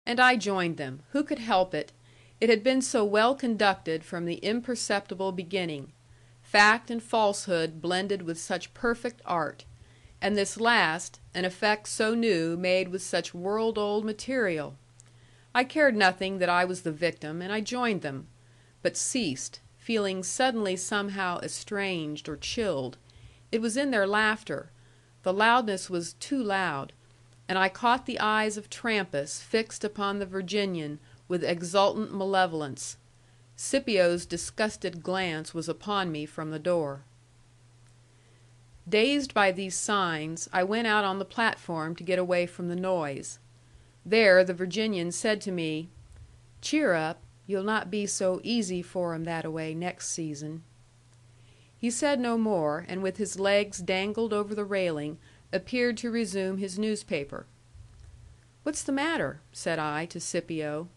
And I joined them. Who could help it? It had been so well conducted from the imperceptible beginning. Fact and falsehood blended with such perfect art. And this last, an effect so new made with such world-old material. I cared nothing that I was the victim, and I joined them, but ceased, feeling suddenly somehow estranged or chilled. It was in their laughter. The loudness was too loud, and I caught the eyes of Trampas fixed upon the Virginian with exultant malevolence. Scipio's disgusted glance was upon me from the door. Dazed by these signs, I went out on the platform to get away from the noise. There the Virginian said to me, "Cheer up. You'll not be so easy for 'em that a way next season." He said no more, and with his legs dangled over the railing, appeared to resume his newspaper. "What's the matter?" said I to Scipio.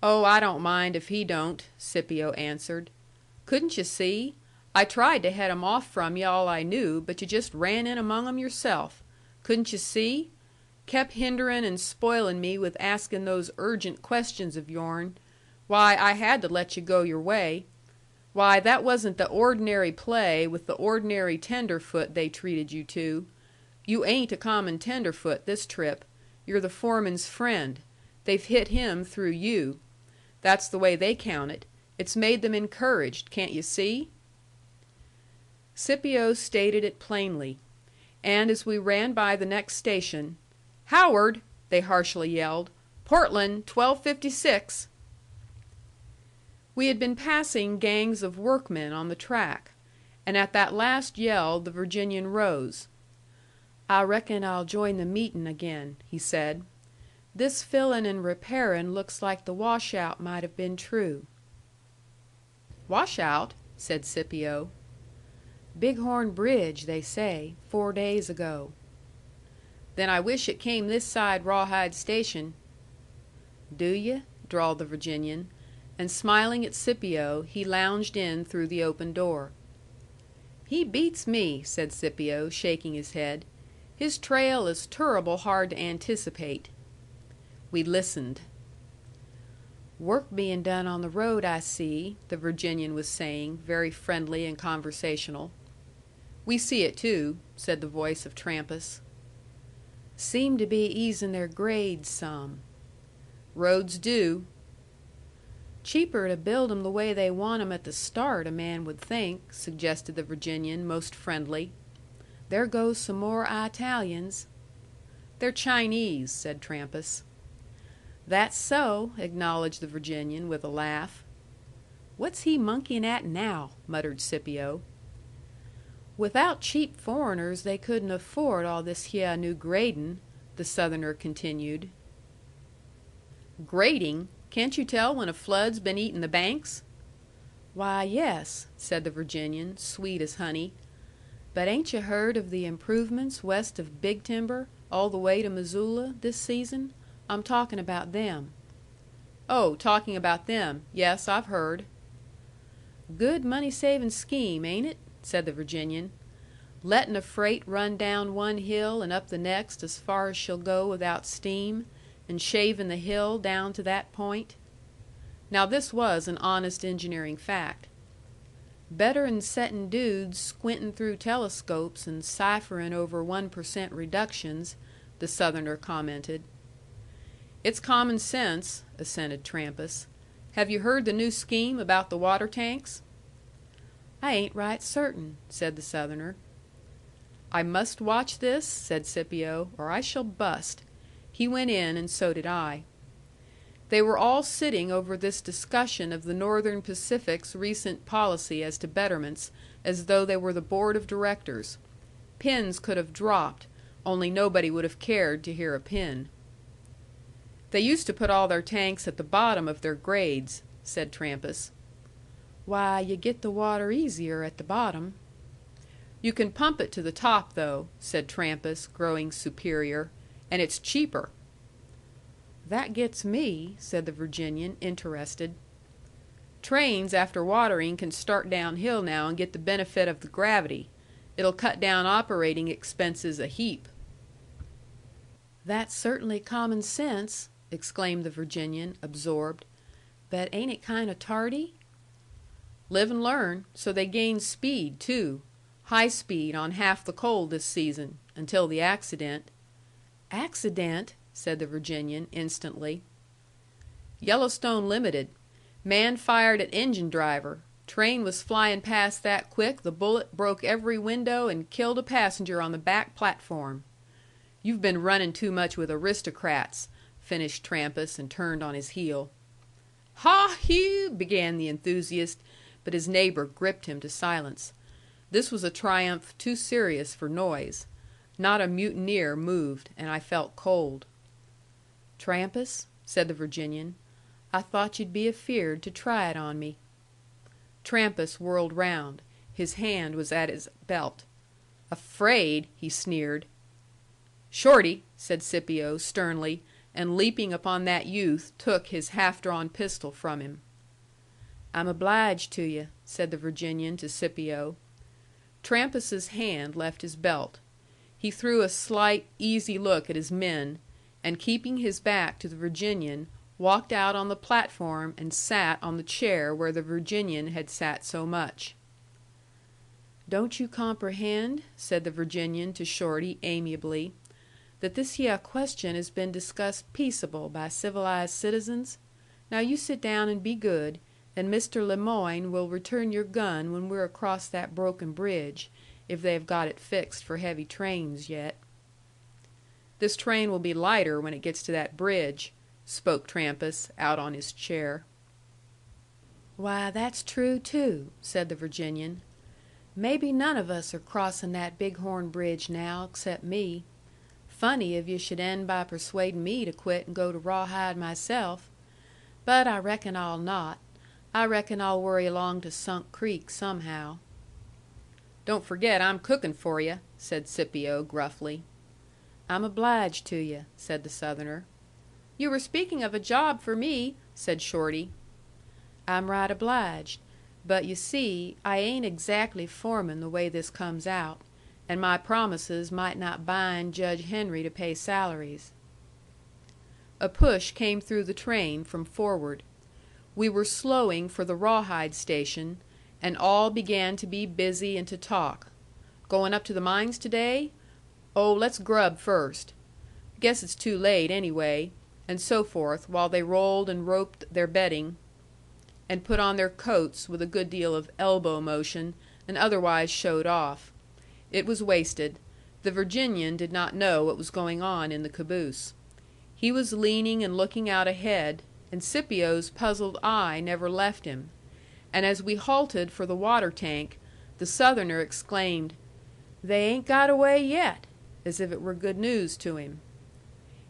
"Oh, I don't mind if he don't," Scipio answered. "Couldn't yu' see? I tried to head 'em off from yu' all I knew, but yu' just ran in among 'em yourself. Couldn't yu' see? Kept hinderin' and spoilin' me with askin' those urgent questions of yourn. Why, I had to let yu' go your way. Why, that wasn't the ordinary play with the ordinary tenderfoot they treated you to. You ain't a common tenderfoot this trip. You're the foreman's friend. They've hit him through you. That's the way they count it. It's made them encouraged, can't you see?" Scipio stated it plainly. And as we ran by the next station, "Howard!" they harshly yelled. "Portland, 1256." We had been passing gangs of workmen on the track, and at that last yell the Virginian rose. "I reckon I'll join the meetin' again," he said. "This fillin' and repairin' looks like the washout might have been true." "Washout?" said Scipio. "Bighorn Bridge, they say, 4 days ago." "Then I wish it came this side Rawhide Station." "Do you?" drawled the Virginian; and smiling at Scipio, he lounged in through the open door. "He beats me," said Scipio, shaking his head. "His trail is turruble hard to anticipate." We listened. "Work being done on the road, I see," the Virginian was saying, very friendly and conversational. "We see it too," said the voice of Trampas. "Seem to be easing their grades some." "Roads do." "Cheaper to build 'em the way they want 'em at the start, a man would think," suggested the Virginian, most friendly. "There goes some more Italians." "They're Chinese," said Trampas. "That's so," acknowledged the Virginian, with a laugh. "What's he monkeying at now?" muttered Scipio. "Without cheap foreigners they couldn't afford all this hyeh new gradin'," the Southerner continued. "Grading? Can't you tell when a flood's been eating the banks?" "Why, yes," said the Virginian, sweet as honey. "But ain't you heard of the improvements west of Big Timber, all the way to Missoula, this season? I'm talking about them." "Oh, talking about them. Yes, I've heard." "Good money saving scheme, ain't it?" said the Virginian. "Lettin' a freight run down one hill and up the next as far as she'll go without steam, and shavin' the hill down to that point." Now this was an honest engineering fact. "Better'n settin' dudes squintin' through telescopes and cipherin' over 1% reductions," the Southerner commented. "It's common sense," assented Trampas. "Have you heard the new scheme about the water tanks?" "I ain't right certain," said the Southerner. "I must watch this," said Scipio, "or I shall bust." He went in, and so did I. They were all sitting over this discussion of the Northern Pacific's recent policy as to betterments, as though they were the board of directors. Pins could have dropped, only nobody would have cared to hear a pin. "They used to put all their tanks at the bottom of their grades," said Trampas. "Why, you get the water easier at the bottom." "You can pump it to the top, though," said Trampas, growing superior. "And it's cheaper." "That gets me," said the Virginian, interested. "Trains after watering can start downhill now and get the benefit of the gravity. It'll cut down operating expenses a heap." "That's certainly common sense. exclaimed the Virginian, absorbed. "But ain't it kind o' tardy?" "Live and learn. So they gained speed, too. High speed on half the coal this season. Until the accident." "Accident?" said the Virginian, instantly. "Yellowstone Limited. Man fired at engine driver. Train was flying past that quick the bullet broke every window and killed a passenger on the back platform. You've been running too much with aristocrats," finished Trampas, and turned on his heel. "Ha! Hew!" began the enthusiast, but his neighbor gripped him to silence. This was a triumph too serious for noise. Not a mutineer moved, and I felt cold. "Trampas," said the Virginian, "I thought you'd be afeared to try it on me." Trampas whirled round. His hand was at his belt. "Afraid?" he sneered. "Shorty," said Scipio, sternly, and leaping upon that youth, took his half-drawn pistol from him. "I'm obliged to you," said the Virginian to Scipio. Trampas's hand left his belt. He threw a slight, easy look at his men, and keeping his back to the Virginian, walked out on the platform and sat on the chair where the Virginian had sat so much. "Don't you comprehend," said the Virginian to Shorty, amiably, "that this hyeh question has been discussed peaceable by civilized citizens? Now you sit down and be good, and Mr. LeMoyne will return your gun when we're across that broken bridge, if they have got it fixed for heavy trains yet." "This train will be lighter when it gets to that bridge," spoke Trampas, out on his chair. "Why, that's true, too," said the Virginian. "Maybe none of us are crossin' that Bighorn bridge now, except me. Funny if yu' should end by persuadin' me to quit and go to Rawhide myself. But I reckon I'll not. I reckon I'll worry along to Sunk Creek somehow." "Don't forget I'm cookin' for yu'," said Scipio, gruffly. "I'm obliged to yu'," said the Southerner. "You were speaking of a job for me," said Shorty. "I'm right obliged. But yu' see, I ain't exactly foreman the way this comes out, and my promises might not bind Judge Henry to pay salaries." A push came through the train from forward. We were slowing for the Rawhide station, and all began to be busy and to talk. "Going up to the mines to day?" "Oh, let's grub first." "Guess it's too late, anyway," and so forth, while they rolled and roped their bedding, and put on their coats with a good deal of elbow motion, and otherwise showed off. It was wasted. The Virginian did not know what was going on in the caboose. He was leaning and looking out ahead, and Scipio's puzzled eye never left him. And as we halted for the water tank, the Southerner exclaimed, "They ain't got away yet," as if it were good news to him.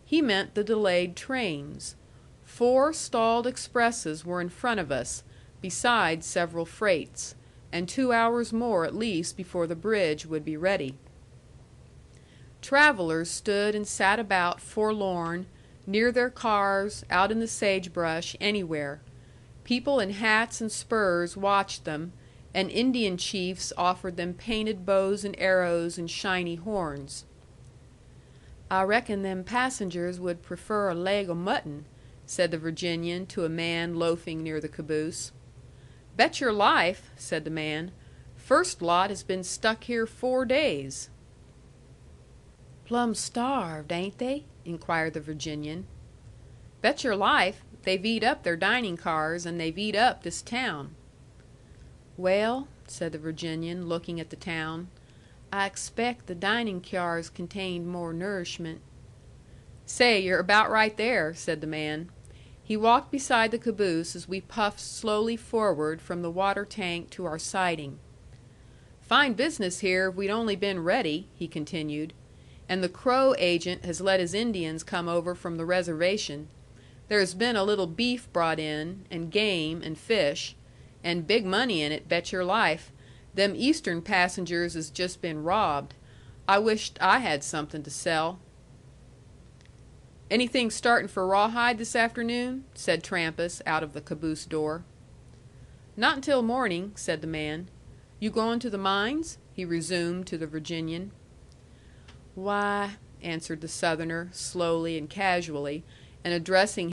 He meant the delayed trains. 4 stalled expresses were in front of us, besides several freights, and 2 hours more at least before the bridge would be ready. Travelers stood and sat about forlorn, near their cars, out in the sagebrush, anywhere. People in hats and spurs watched them, and Indian chiefs offered them painted bows and arrows and shiny horns. "I reckon them passengers would prefer a leg o' mutton," said the Virginian to a man loafing near the caboose. "Bet your life," said the man. "First lot has been stuck here 4 days." "Plumb starved, ain't they?" inquired the Virginian. "Bet your life. They've eat up their dining cars, and they've eat up this town." "Well," said the Virginian, looking at the town, "I expect the dining cyars contained more nourishment." "Say, you're about right there," said the man. He walked beside the caboose as we puffed slowly forward from the water tank to our siding. "Fine business here if we'd only been ready," he continued. "And the Crow agent has let his Indians come over from the reservation. There has been a little beef brought in, and game, and fish. And big money in it, bet your life. Them Eastern passengers has just been robbed. I wished I had something to sell." "Anything starting for Rawhide this afternoon?" said Trampas, out of the caboose door. "Not until morning," said the man. "You going to the mines?" he resumed to the Virginian. "Why," answered the Southerner, slowly and casually, and addressing